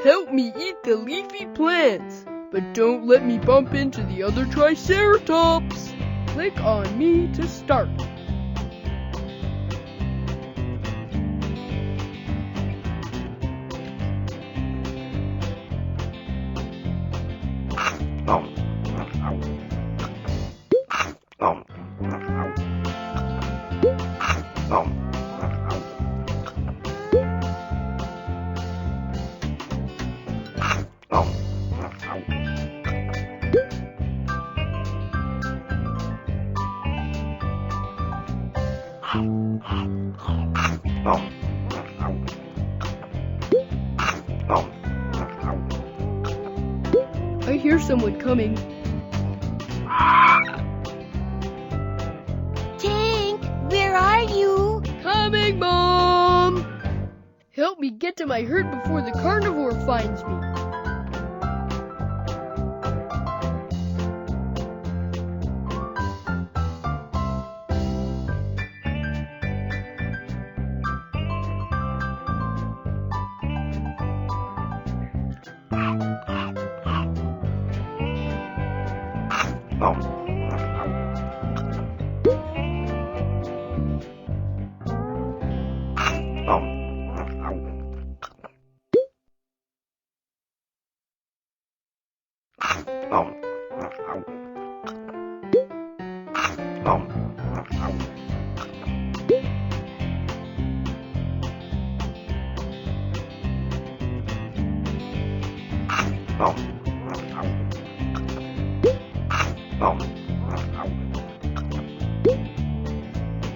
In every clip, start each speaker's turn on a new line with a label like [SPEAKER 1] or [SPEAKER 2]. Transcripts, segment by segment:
[SPEAKER 1] Help me eat the leafy plants, but don't let me bump into the other Triceratops. Click on me to start. I hear someone coming.
[SPEAKER 2] Tank, where are you?
[SPEAKER 1] Coming, Mom! Help me get to my herd before the carnivore finds me.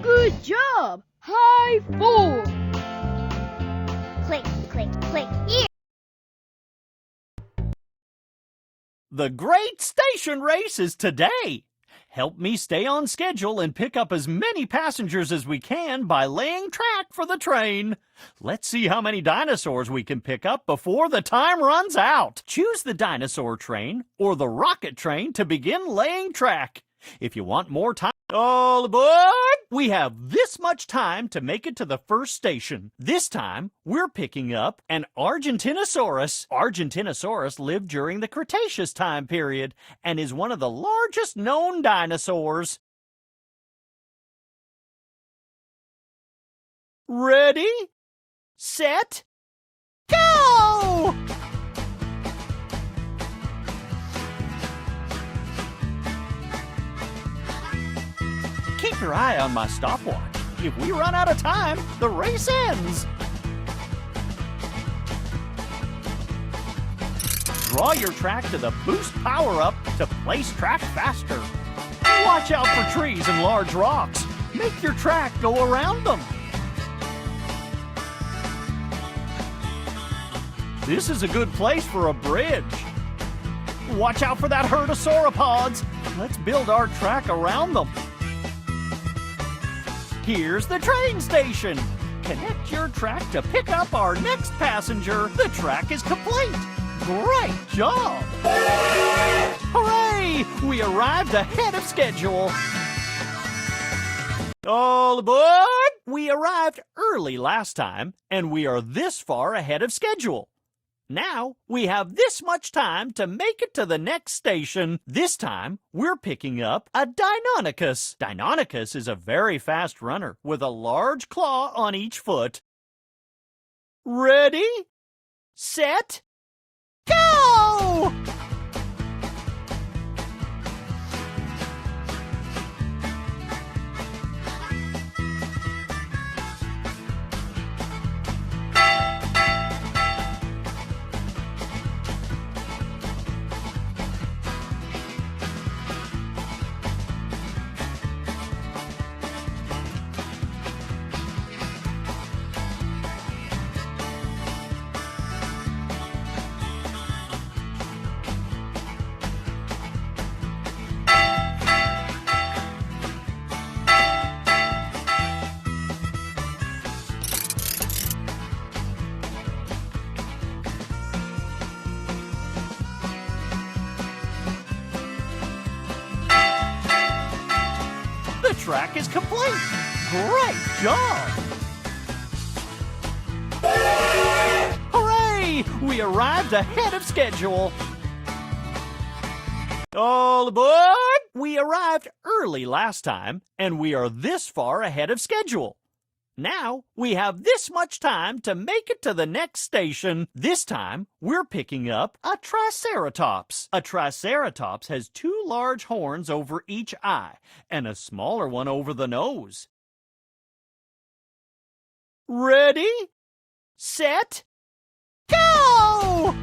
[SPEAKER 1] Good job! High four!
[SPEAKER 2] Click, click, click here.
[SPEAKER 3] The great station race is today. Help me stay on schedule and pick up as many passengers as we can by laying track for the train. Let's see how many dinosaurs we can pick up before the time runs out. Choose the dinosaur train or the rocket train to begin laying track. If you want more time, all aboard! We have this much time to make it to the first station. This time, we're picking up an Argentinosaurus. Argentinosaurus lived during the Cretaceous time period and is one of the largest known dinosaurs. Ready, set, go! Keep your eye on my stopwatch. If we run out of time, the race ends. Draw your track to the boost power-up to place track faster. Watch out for trees and large rocks. Make your track go around them. This is a good place for a bridge. Watch out for that herd of sauropods. Let's build our track around them. Here's the train station. Connect your track to pick up our next passenger. The track is complete. Great job! Hooray! We arrived ahead of schedule. All aboard! We arrived early last time, and we are this far ahead of schedule. Now, we have this much time to make it to the next station. This time, we're picking up a Deinonychus. Deinonychus is a very fast runner with a large claw on each foot. Ready, set, go! The track is complete. Great job! Hooray! Hooray! We arrived ahead of schedule. All aboard! We arrived early last time, and we are this far ahead of schedule. Now we have this much time to make it to the next station. This time we're picking up a Triceratops. A Triceratops has 2 large horns over each eye and a smaller one over the nose. Ready, set, go!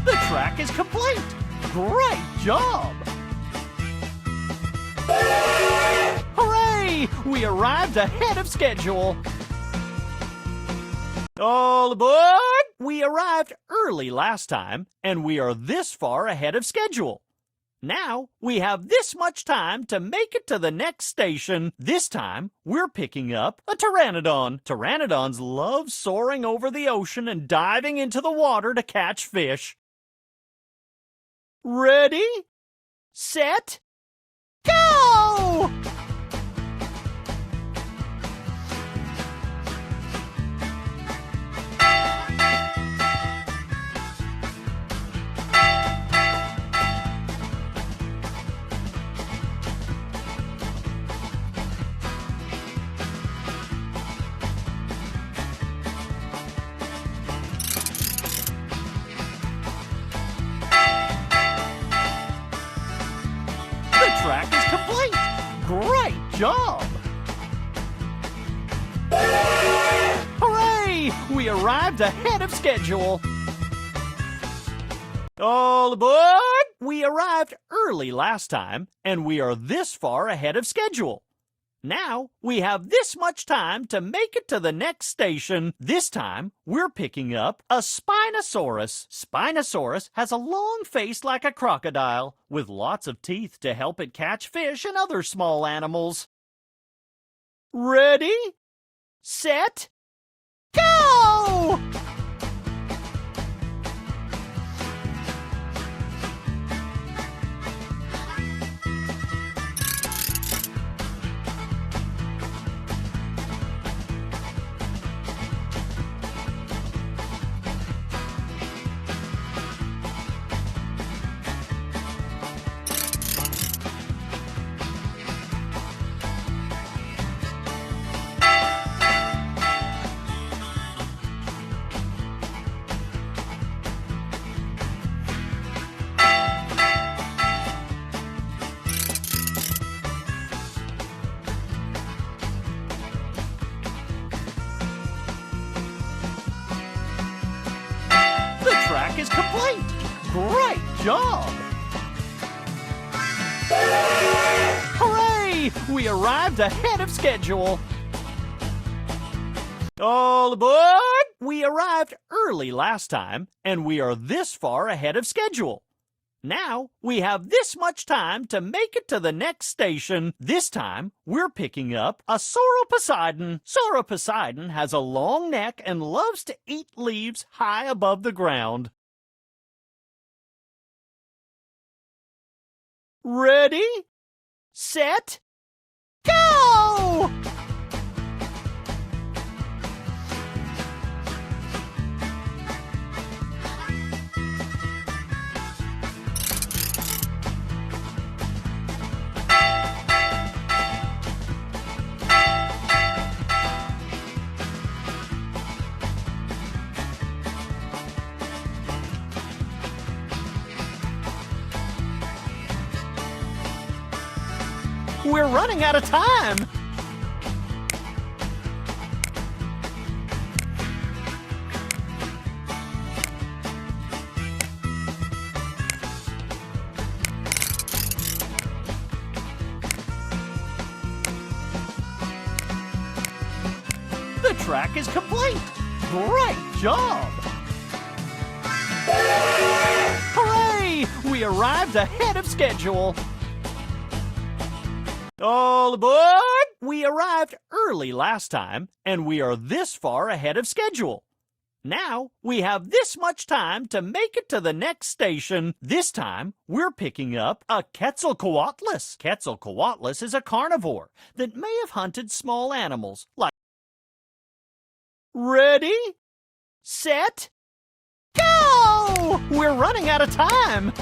[SPEAKER 3] The track is complete! Great job! Hooray! We arrived ahead of schedule! All aboard! We arrived early last time, and we are this far ahead of schedule. Now we have this much time to make it to the next station. This time we're picking up a Pteranodon. Pteranodons love soaring over the ocean and diving into the water to catch fish. Ready, set, go! The track is complete! Great job! Hooray! We arrived ahead of schedule! All aboard! We arrived early last time, and we are this far ahead of schedule. Now we have this much time to make it to the next station. This time we're picking up a Spinosaurus. Spinosaurus has a long face like a crocodile, with lots of teeth to help it catch fish and other small animals. Ready, set, go! The track is complete! Great job! Hooray! We arrived ahead of schedule! All aboard! We arrived early last time, and we are this far ahead of schedule. Now we have this much time to make it to the next station. This time we're picking up a Sauroposeidon. Sauroposeidon has a long neck and loves to eat leaves high above the ground. Ready, set, go! We're running out of time! The track is complete! Great job! Hooray! We arrived ahead of schedule. All aboard! We arrived early last time, and we are this far ahead of schedule. Now, we have this much time to make it to the next station. This time, we're picking up a Quetzalcoatlus. Quetzalcoatlus is a carnivore that may have hunted small animals like... Ready? Set? Go! We're running out of time.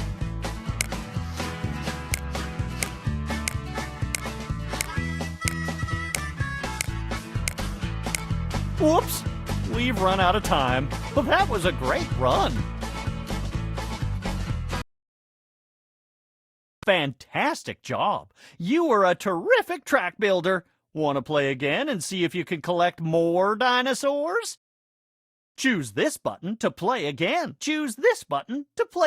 [SPEAKER 3] Whoops! We've run out of time. But that was a great run. Fantastic job. You were a terrific track builder. Want to play again and see if you can collect more dinosaurs? Choose this button to play again. Choose this button to play